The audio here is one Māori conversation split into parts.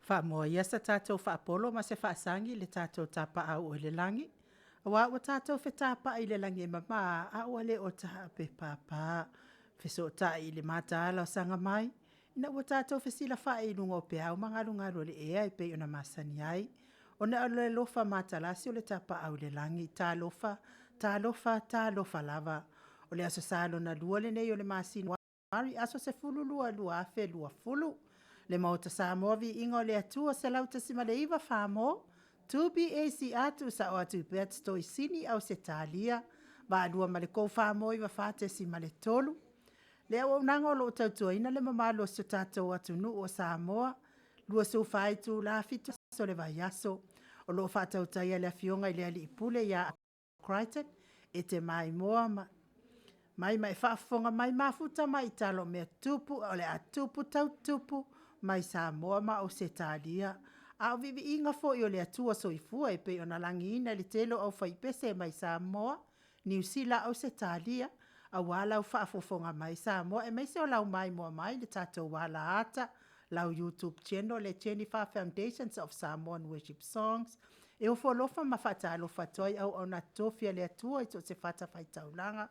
Fa moa ia sa tātou fa apolo ma se fa asangi le tātou tapa au o le langi. Wa o tātou fe tapa i le langi mama a o le o ta pe papa. Fe so ta i le mata ala o sanga mai. Ina o tātou fe sila fa i lungo pe au mangaru le ea i pe ona masani ai. O ne le lofa mata lasi o le tapa au le langi. Tā lofa lava. O le aso salo na lua le nei o le masini. Wari aso se fulu lua afe lua fulu. Le Maota Samoa VIVIIGA o le Atua se lau tasi ma le iwa whamo. Tubi esi atu sa o atu pet stoi sini au se talia. Wa alua ma le kou whamo iwa whatesi ma le tolu. Le au nango lo tautua ina le mamalo so tatou atu nu o Samoa. Lua su whaitu la fitu so le vaiaso. O lo whatau tai le afionga i le ali ipule ya Crichton. E te MAIMOA mai whaafonga mai mafuta mai talo mea tupu o le atupu tau tupu. Mai Samoa ma o se talia. A VIVIIGA fo i o le atua soifua e pe o na langi ina le telo au whaipese mai Samoa. New Zealand au se talia. A wala au whaafofonga mai Samoa. E mai se o lau MAIMOA mai le tatou wala ata. Lau YouTube channel le Jennifer Foundations of Samoan Worship Songs. E o folofa ma whatalo whatoi au na tofia le atua i to se whata whaitaulanga.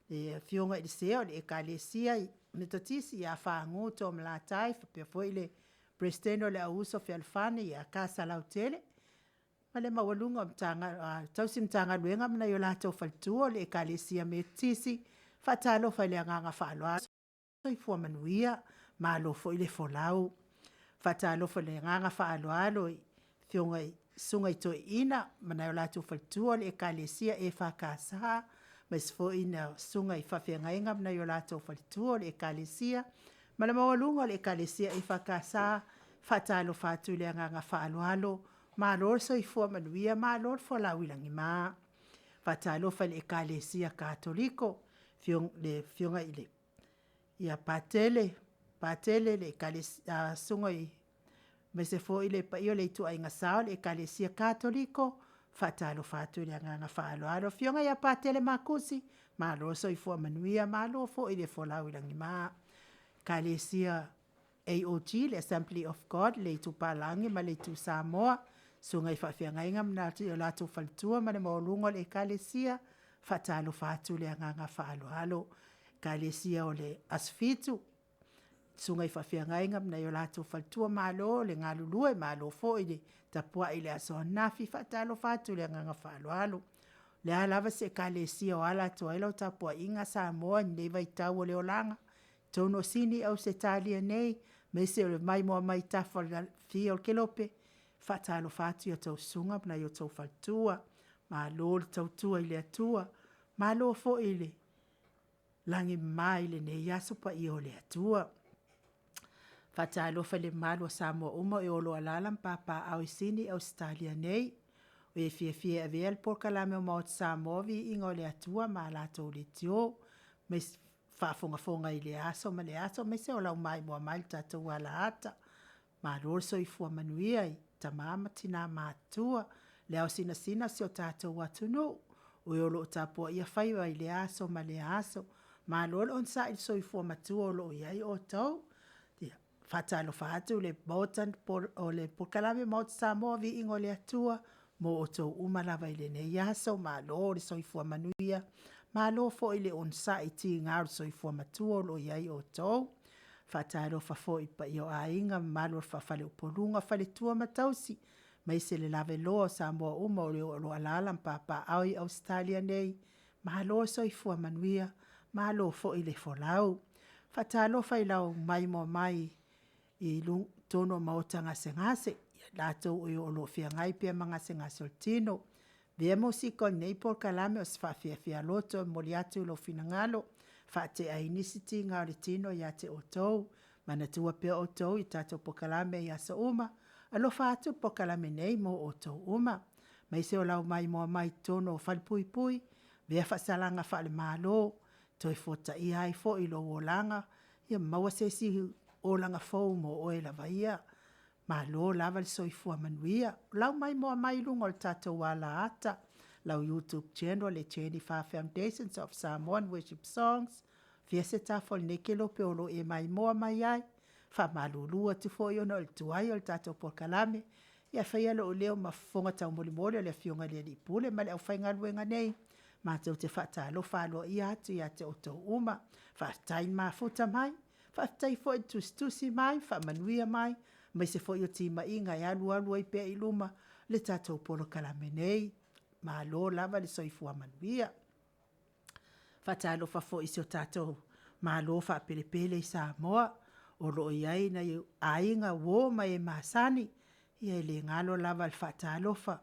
Le fionga i le seo le ekalesia i metotisi ia whaangu to mlatai pe foi le presteno le auso fi alfani ia casa lautele ma le mawalunga mtanga tausi mtanga luenga mna yo lato faltuo le ekalesia metisi fatalo fa le nganga falwa so i fua manuia ma lo foi le folau fatalo fa le nganga falwa fionga i sunga i to ina mna yo lato faltuo le ekalesia e fa casa mas foi ina sunga i whawhiangainga mna yo lato falituo le ekalesia. Ma le mawalunga le ekalesia i whakasa whatalo whatu le anganga whaalualo. Ma lor so i fua manuia, ma lor fo lawilangi ma. Whatalo wha le ekalesia katoliko. Le fionga i le. Ia patele le ekalesia sunga i. Mese foi le pa io le tu ainga sao le ekalesia katoliko. Fatalo fatu le nganga falo alo fionga ya patele makusi malo so i fo manuia malo fo i le fo lau ilangi ma kalesia AOG le Assembly of God le tu palangi ma le tu Samoa sunga i fafianga inga mna o la tu faltua ma le maolungo le kalesia fatalo fatu le nganga falo alo kalesia o le asfitu sunga i fafianga inga mna yo la tu faltua malo le ngalulue malo fo i le tapua ile aso nafi fatalo fatu le nganga falo alo le alava se kalesia o ala to ilo tapua inga Samoa nei vai tau le olanga tono sini au se talia nei me se le MAIMOA mai tafa fio kelope fatalo fatu yo tau sunga na yo tau faltua ma lo tau tua ile atua ma lo fo ile langi mai le nei aso pa i ole atua fatalo fa le malo Samoa uma e olo alalam papa au sini Australia nei o e FIAFIA avel POLOKALAME o Maota Samoa VIVIIGA o le atua ma la to le tio me fa fonga i le aso ma le aso me se o lau MAIMOA mai tatou wala ata ma lor so i fua manuia i tamama tina matua le au sina se o tatou atunu o e olo tapua ia whaiwa i le aso ma le aso ma lor on sa i so i fua matua o lo iai o tau fatalo fatu le botan o le POLOKALAME Maota Samoa VIVIIGA o le atua mo o tau umalava i le nei aso ma lo le soifua manuia ma lo fo i le on sa i ti ngaru soifua matua lo iai o tau fatalo fa fo i pa i o ainga ma lo fa fale upolunga fale tua matausi mai se le lave loa Samoa uma o le o alalam papa au i Australia nei ma lo soifua manuia ma lo fo i le folau fatalo fa i lau MAIMOA mai i lung tono Maota ngase latou o lo fia ngai pe ngase o tino vea musiko nei POLOKALAME o sfa FIAFIA loto moliatu lo finangalo fa te ainisiti ngā tino ya te otou mana tua pe otou i tatou POLOKALAME ya sa uma alo fa atu POLOKALAME nei mo otou uma mai se o lau MAIMOA mai tono falpui vea fa salanga fa le malo toi fota i ai fo i lo wolanga ia maua se si o langa fo mo o e lava ia ma lo lava le soifua manuia lau MAIMOA mai lunga o tatou wala ata lau YouTube channel le Jennifer Foundations of Samoan Worship Songs fia se tafol ne ke lo pe olo e MAIMOA mai ai whamalulua tu fo yo no le tuai o le tatou polokalame. Ia whaia lo leo mafonga tau molimole o le fionga le li pule ma le au whainga luenga nei. Mātou te whaatalo whaaloa i atu ia te oto uma. Whaatai mafuta mai. Whaatai fo i tustusi mai. Whaamanuia mai. Mai se fo i o tima inga e alu ai pea i luma. Le tatou polokalame nei. Ma lo lava le soifua manuia. Whaatalo fo i se o tatou. Ma lo whaapelepele i Samoa. O lo iai na i ainga wo mai e masani. Ia le ngalo lava le whaatalofa.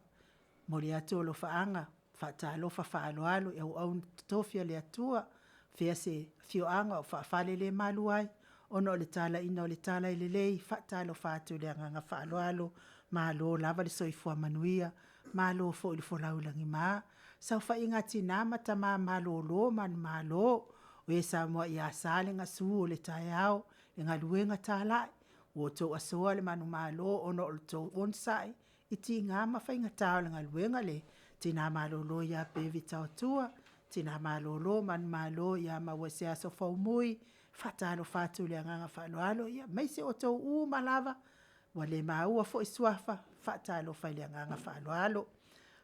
Mori atu o lo whaanga. Whaatalofa whaaloalo e au tofia le atua. Fea se fioanga o whaafale le malu ai. Ono le tala ina o le tala i le lei. Whaatalofa atu le anganga whaaloalo. Malo lava le soifua manuia. Malo fo ili folaulangi maa. Sau whaingati nama ta maa malo lo man malo. O e Samoa i asale nga suu o le tae au. E ngā luenga tālai. O tau asoa le manu malo ono o tau onsai. I ti ngā mawhainga tāo le ngā luenga le. Tina malolo ia pevi tau tua. Tina malolo man malo ia mawese aso faumui. Fatalo fatu le nganga whaaloalo ia. Meise o tau malava. Wale maua fo isuafa. Fatalo fai le nganga whaaloalo.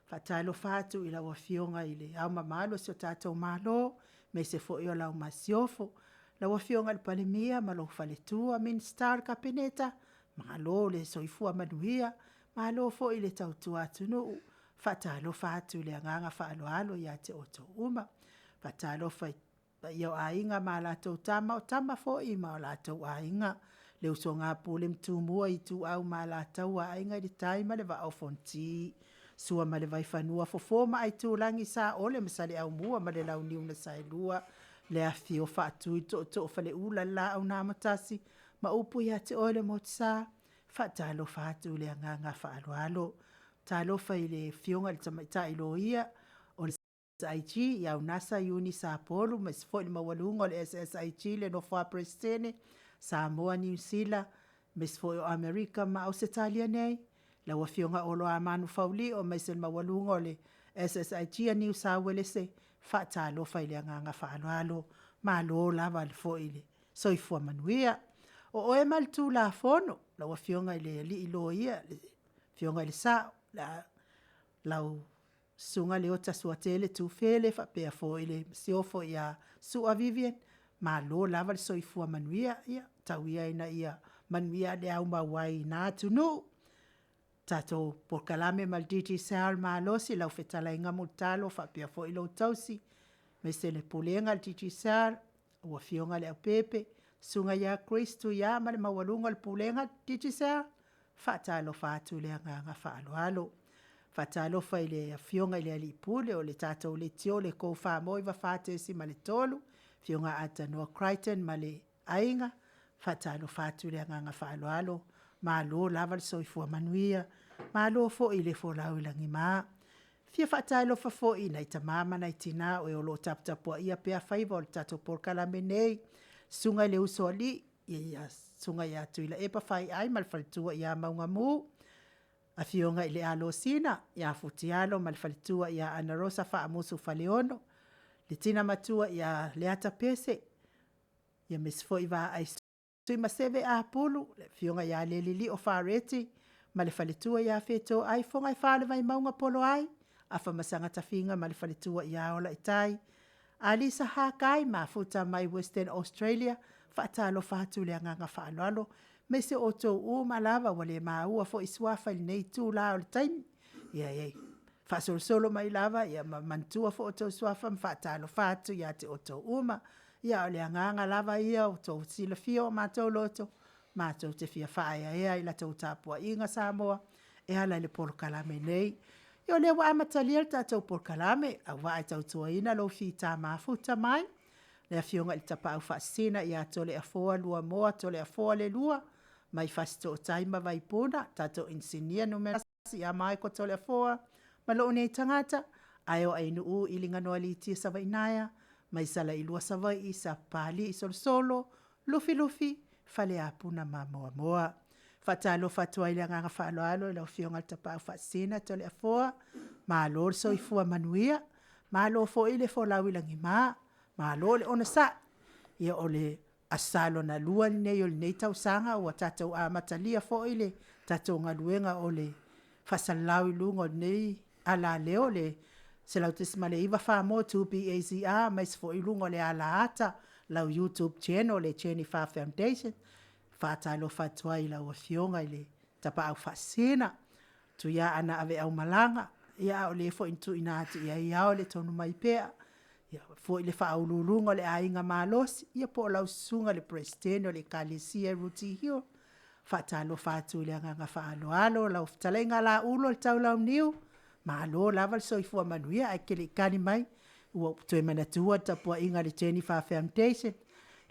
Fatalo fatu ila wafionga ile. Au mamalo si o tatou malo. Meise fo io lau masiofo. La wafionga le palemia malo faletua. Min star kapeneta. Malo le soifua manuia. Malo fo ile tau tua tunu. Fatalo fatu le nganga whaaloalo ia te oto uma. Fatalo fai iau ainga ma la tau tama o tama fo i ma la tau ainga. Le uso ngā pule mtumua i tu au ma la tau ainga i taima le va au fonti. Sua ma le vai whanua fo ma ai tu langi sa ole masale au mua ma le lau niuna sailua. Le afio fatu i to fale ula la au nā matasi. Ma upu ia te ole mo tsa. Fatalo fatu le nganga whaaloalo. Talo fai le fionga le tamaita ilo ia o le SSIG iau nasa iuni Sapolu ma se fo le mawalunga o le SSIG le no fua prestene Samoa New Zealand ma se fo o Amerika ma Australia nei la wa fionga o lo amanu fauli o ma se mawalunga o le SSIG a New South Wales fa talo fai le nganga whaaloalo ma lo lava le fo ile soifua manuia o e mal tu la fono la wa fionga ile li ilo ia fionga ile sao la lau sunga le ota suatele tu fele fa pea fo ile siofo ia sua Vivian ma lo lava le soifua manuia ia tauia ina ia manuia le au mawai na tunu tato polokalame mal diti sal ma lo si lau fetala inga multalo fa pea fo ilo tausi me se le pulenga le diti sal ua fionga le au pepe sunga ia Kristu ia ma le mawalunga le pulenga diti sal Fatalo fatu le nganga whaaloalo. Fatalo fai le fionga ile ali pule o le tatou le tio le kou wha moi wa fate si ma le tolu. Fionga ata noa Crichton ma le ainga. Fatalo fatu le nganga whaaloalo. Ma lo lava le soifua manuia. Ma lo fo ile fo lau ilangi maa. Fia fatalo fa fo ina ita mama na itina o e o lo taputapua ia pea faiva o le tatou polokalame nei. Sunga le uso ali. Ia sunga ia tuila epa fai ai malfalitua ia maunga mu. A fionga ile alo sina, ia futialo malfalitua ia ana rosa fa amusu faleono. Le tina matua ia leata pese. Ia misfo iwa ai sui maseve a pulu. Le fionga ia lelili o fareti. Malfalitua ia feto ai fonga i fale vai maunga polo ai. Afa masanga tafinga malfalitua ia ola itai. Alisa hakai ma futa mai Western Australia. Fatalo fatu le nganga whaaloalo. Me se oto malava wale maua fo iswafa ili nei tu la o le taimi. Ia. Fasol solo mai lava. Ia mantua fo oto iswafa. Fatalo fatu ia te oto uma. Ia o le nganga lava ia oto sila fio mato loto. Mato te fia whaia ea ila tau tapua inga Samoa. E hala le polokalame nei. Ia le wa amatalia ta tau polokalame. A wa tau tua ina lo fita mafuta mai. Le fionga il tapa au fasina ia tole a foa lua moa tole a foa le lua mai fasto taima vai puna tato insinia numera ia mai ko tole a foa malo nei tangata ayo ainu u ilinga no aliti sa vai naya mai sala i lua sa vai i sa pali i solo lufi fale a puna moa moa fatalo fatua ile nganga faloalo le fionga il tapa au fasina tole a foa ma lor so i fua manuia ma lo fo ile fo lawilangi ma lo le ona sa ia ole asalo na lua nei o nei tausanga ua tatou a matalia fo ile tatou ngaluenga o le fasalau lungo nei ALALEO le se lau tesima le iwa wha mo 2PACR mais fo ilungo le alaata lau YouTube channel le Cheni Fa Foundation whaatalo whatuai lau a fionga ile tapa au whasina tu ia ana ave au malanga ia o le fo intu inati ia o le tonu mai pea ia fo ile fa ululunga le ainga malos ia po lau sunga le presidente le kalisia ruti hio fa talo fa tu le nga fa alo lau talenga la ulo tau lau niu malo lava so ifo manuia akele kani mai u to mana tua tapo inga le Jenny fa Foundation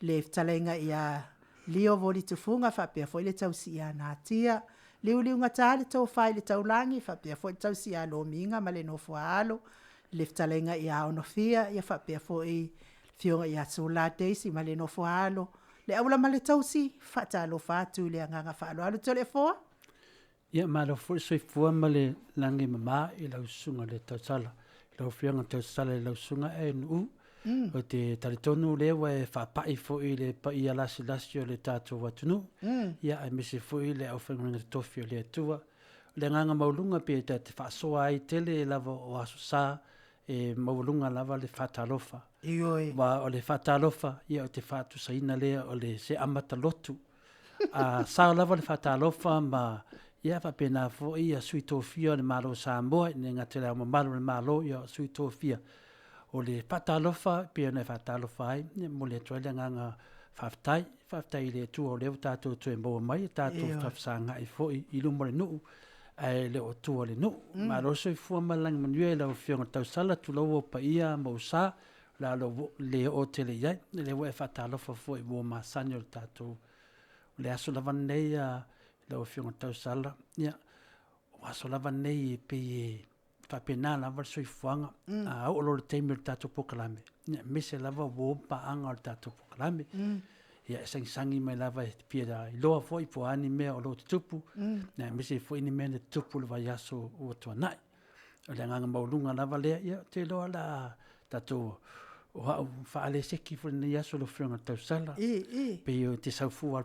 le talenga ia lio voli tu funga fa pe fo ile tau sia na tia liu ngata le tau fa ile tau langi fa pe fo tau sia lo minga male no fo alo leftalenga ia ono fia ia fa pe fo e fionga ia sola daisy male no fo alo le aula male tausi fa talo fa tu le nga fa alo tole fo ia malo fo so fo male langi mama i lau sunga le tausala lau fionga tausala lau sunga e nu o te taritonu le wa fa pai fo i le pa ia lasi o le tato watunu ia ai misi fo i le au fenga tofio le tua le nganga maulunga pe te fa so ai tele lava o asusa e maulunga lava le fatalofa wa o le fatalofa ia o te fatu saina le o le se amata lotu a sa lava le fatalofa ma ia fa pena fo ia sui tofia le malo Samoa ne ngatela mo malo le malo ia sui tofia o le fatalofa pe na fatalofa ai mo le toile nganga faftai le tu o le tato tu embo mai tato fafsanga i fo i lumo le nu ai le o tu le nu ma lo so fu malang manuel la fionga tau sala tu lo pa ia mo sa la lo le o tele ia le we fatalofa fo i mo ma sanyo tato le aso la vaneia lo fionga tau sala ia o aso la vanei pe fa pena la va so fuanga a o lo TAIMI tato POLOKALAME me se lava wo pa anga tato POLOKALAME ia sangi mai lava pia da loa foi po ani me o lo tupu na me se foi ni me le tupu le vai aso o to nai o le nganga maulunga lava le ia te loa la tato o fa ale se ki fo ni aso lo franga tau sala pe o te sau fu al